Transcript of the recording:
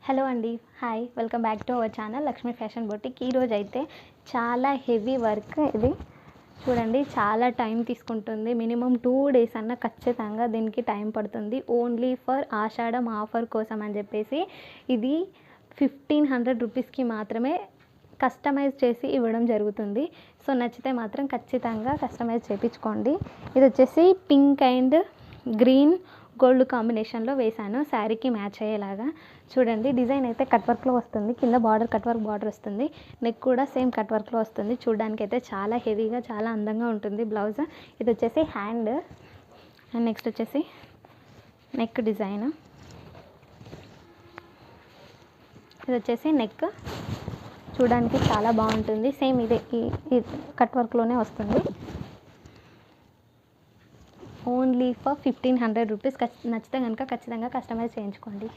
Hello అండి. Hi. Welcome back to our channel Lakshmi fashion boutique. ఈరోజైతే చాలా హెవీ వర్క్ ఇది చూడండి. చాలా టైం తీసుకుంటుంది. మినిమం 2 డేస్ అన్న ఖచ్చితంగా దీనికి టైం పడుతుంది. ఓన్లీ ఫర్ ఆషాఢం ఆఫర్ కోసం అని చెప్పేసి ఇది 1500 రూపీస్కి మాత్రమే కస్టమైజ్ చేసి ఇవ్వడం జరుగుతుంది. సో నచ్చితే మాత్రం ఖచ్చితంగా కస్టమైజ్ చేయించుకోండి. ఇది వచ్చేసి పింక్ అండ్ గ్రీన్ గోల్డ్ కాంబినేషన్లో వేశాను శారీకి మ్యాచ్ అయ్యేలాగా. చూడండి, డిజైన్ అయితే కట్ వర్క్లో వస్తుంది. కింద బార్డర్ కట్ వర్క్ బార్డర్ వస్తుంది. నెక్ కూడా సేమ్ కట్ వర్క్లో వస్తుంది. చూడడానికి అయితే చాలా హెవీగా చాలా అందంగా ఉంటుంది బ్లౌజ్. ఇది వచ్చేసి హ్యాండ్ అండ్ నెక్స్ట్ వచ్చేసి నెక్ డిజైన్. ఇది వచ్చేసి నెక్ చూడడానికి చాలా బాగుంటుంది. సేమ్ ఇదే ఈ కట్ వర్క్లోనే వస్తుంది. Only for 1500 rupees. నచ్చితే కనుక ఖచ్చితంగా కస్టమైజ్ చేయించుకోండి.